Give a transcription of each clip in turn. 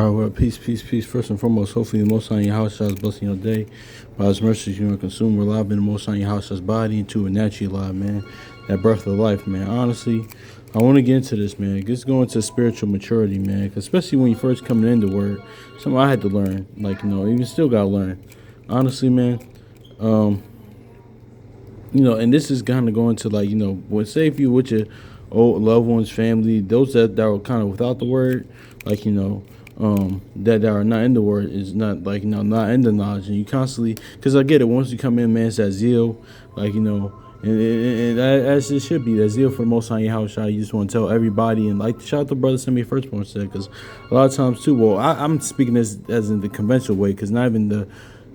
All right, well, peace, peace, peace. First and foremost, hopefully the Most High in your house shall blessing your day. By His mercy, you are consumed, alive in the Most High in your house shall body into a naturally alive, man. That birth of life, man. Honestly, I want to get into this, man. Just going to spiritual maturity, man. 'Cause especially when you first coming into word, something I had to learn. Like, even still got to learn. Honestly, man. And this is kind of going to like, when say if you with your old loved ones, family, those that are kind of without the word, like, that are not in the word is not like, not in the knowledge. And you constantly, because I get it, once you come in, man, it's that zeal, like, and as it should be, that zeal for the Most High in your house, you just want to tell everybody. And like, shout out to brother Semi Firstborn said, because a lot of times too, well, I'm speaking as in the conventional way, because not even the,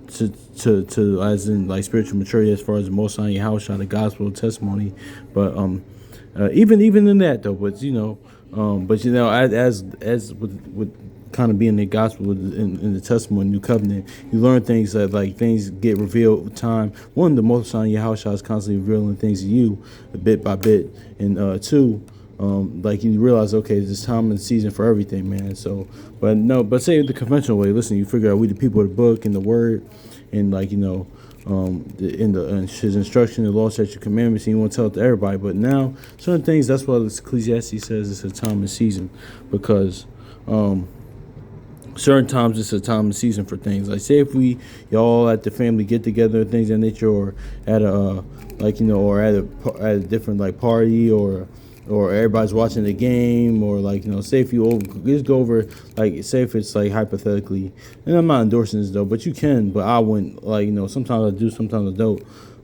to as in like spiritual maturity as far as the Most High in your house, the gospel testimony, but even in that though, but as with kind of being the gospel in the testimony, new covenant, you learn things that like things get revealed with time. One, the Most High in your house is constantly revealing things to you, bit by bit, and two, like you realize, okay, there's time and season for everything, man. So, but say the conventional way. Listen, you figure out we the people of the book and the word, and like in his instruction, the law, statute, commandments, and you want to tell it to everybody. But now, certain things, that's why Ecclesiastes says it's a time and season, because certain times it's a time and season for things. Like say if y'all at the family get together, things of that nature, or at a or at a different like party, or everybody's watching the game, or say if you just go over, like say if it's like hypothetically, and I'm not endorsing this though, but you can, but I wouldn't, sometimes I do, sometimes I don't,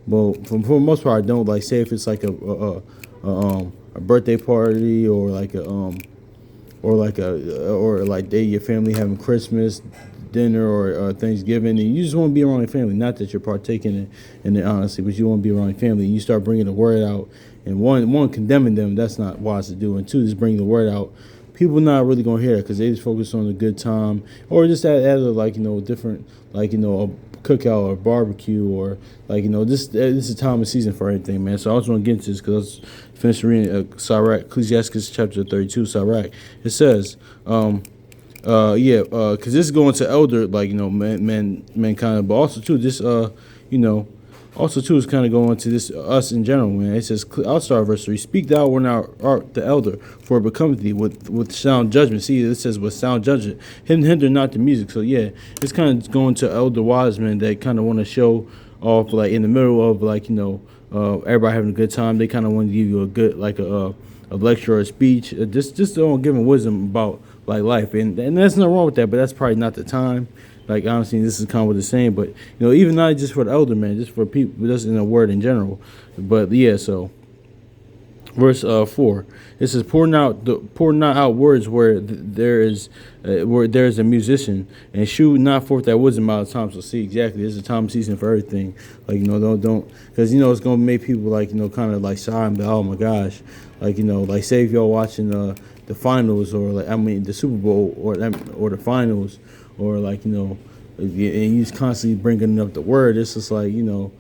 but for the most part I don't. Like say if it's like a birthday party, or like your family having Christmas dinner, or Thanksgiving, and you just want to be around your family. Not that you're partaking in it honestly, but you want to be around your family. And you start bringing the word out, and one condemning them, that's not wise to do. And two, just bring the word out. People not really gonna hear it because they just focus on the good time, or just at a different a cookout or barbecue, or this is a time and season for everything, man. So I just want to get into this because I was finished reading Sirach, Ecclesiastes chapter 32, Sirach. It says, because this is going to elder, mankind, but also too this also too is kind of going to this us in general, man. It says, I'll start verse 3. Speak thou when thou art the elder, for it becometh thee with sound judgment. See, it says with sound judgment. Hinder not the music. So yeah, it's kind of going to elder wise men that kind of want to show off, like in the middle of everybody having a good time. They kind of want to give you a good a lecture or a speech, just on giving wisdom about like life, and there's nothing wrong with that. But that's probably not the time. Like honestly, this is kind of what it's saying, but even not just for the elder man, just for people, just in a word in general. But yeah, so verse 4, it says, pour not out words where there is a musician, and shew not forth that wisdom out of time. So see, exactly, there's a time and season for everything. Like don't, because it's gonna make people kind of like shy and be, oh my gosh, like say if y'all watching the finals, or the Super Bowl, or the finals, or and you just constantly bringing up the word. It's just now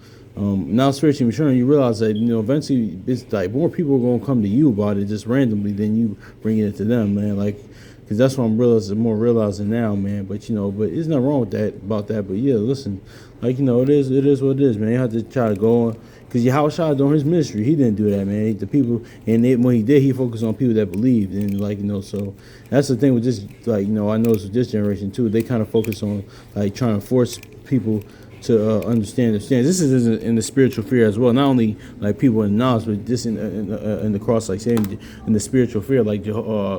spiritually maturing, you realize that eventually it's like more people are gonna come to you about it just randomly than you bringing it to them, man. Because that's what I'm realizing now, man. But but there's nothing wrong with that about that. But yeah, listen, it is what it is, man. You have to try to go on. Because Yahushua during his ministry, he didn't do that, man. The people, and when he did, he focused on people that believed, and so that's the thing with this, I noticed with this generation too. They kind of focus on trying to force people to understand the stance. This is in the spiritual fear as well. Not only people in knowledge, but just in the cross, saying in the spiritual fear,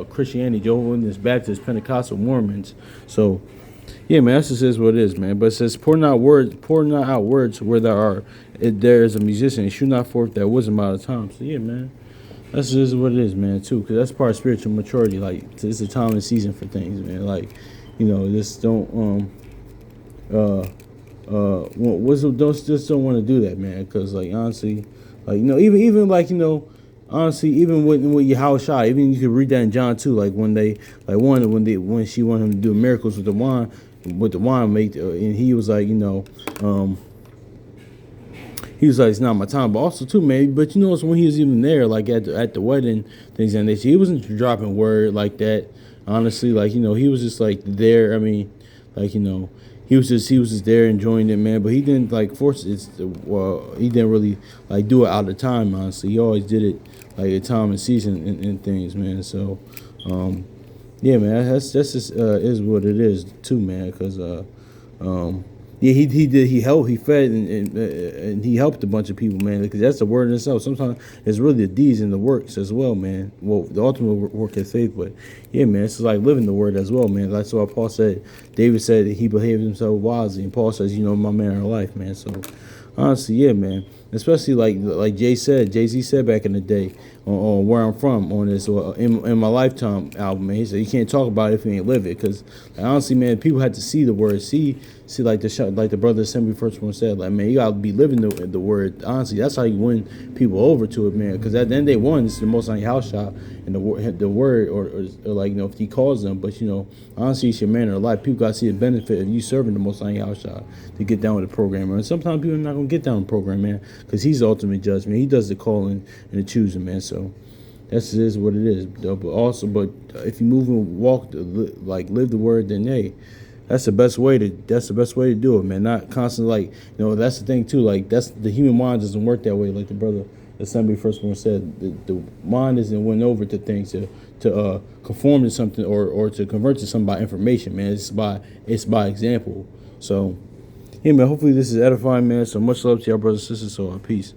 Christianity, Jehovah's Witness, Baptists, Pentecostal, Mormons. So yeah, man, that just is what it is, man. But it says, pour not out words where there is a musician, and shew not forth that wisdom out of time. So yeah, man, that's just what it is, man, too. Because that's part of spiritual maturity. It's a time and season for things, man. Just don't just don't want to do that, man. Because honestly, honestly, even with Yahushua, even you could read that in John 2, when she wanted him to do miracles with the wine, and he was he was like, it's not my time. But also too, man, but it's when he was even there, at the wedding, things, and he wasn't dropping word like that. Honestly, like, he was just like there. I mean, like, he was just there enjoying it, man. But he didn't like force it. Well, he didn't really like do it out of time. Honestly, he always did it like a time and season and things, man. So, yeah, man, that's just is what it is too, man. Because um, yeah, he did. He helped. He fed and he helped a bunch of people, man. Because that's the word in itself. Sometimes it's really the deeds and the works as well, man. Well, the ultimate work is faith, but yeah, man, it's like living the word as well, man. That's what Paul said. David said that he behaved himself wisely, and Paul says, my manner of life, man. So honestly, yeah, man. Especially like Jay Z said back in the day on Where I'm From on this in my Lifetime album, man. He said you can't talk about it if you ain't live it, because honestly, man, people had to see the word, see like the brother Assembly First One said, like, man, you gotta be living the word. Honestly, that's how you win people over to it, man. Because at the end they won, it's the most like house shot and the word or like if he calls them, but honestly, it's your manner of life. People gotta see the benefit of you serving the most like house shot to get down with the program, and sometimes people are not gonna get down with the program, man, because he's the ultimate judge, man. He does the calling and the choosing, man. So that's is what it is. But if you move and walk, like live the word, then hey, that's the best way to do it, man. Not constantly like that's the thing too. Like that's the human mind doesn't work that way. Like the brother Assembly First One said, the mind isn't went over to things to conform to something or to convert to something by information, man. It's by example. So yeah, man. Hopefully this is edifying, man. So much love to y'all brothers and sisters. So peace.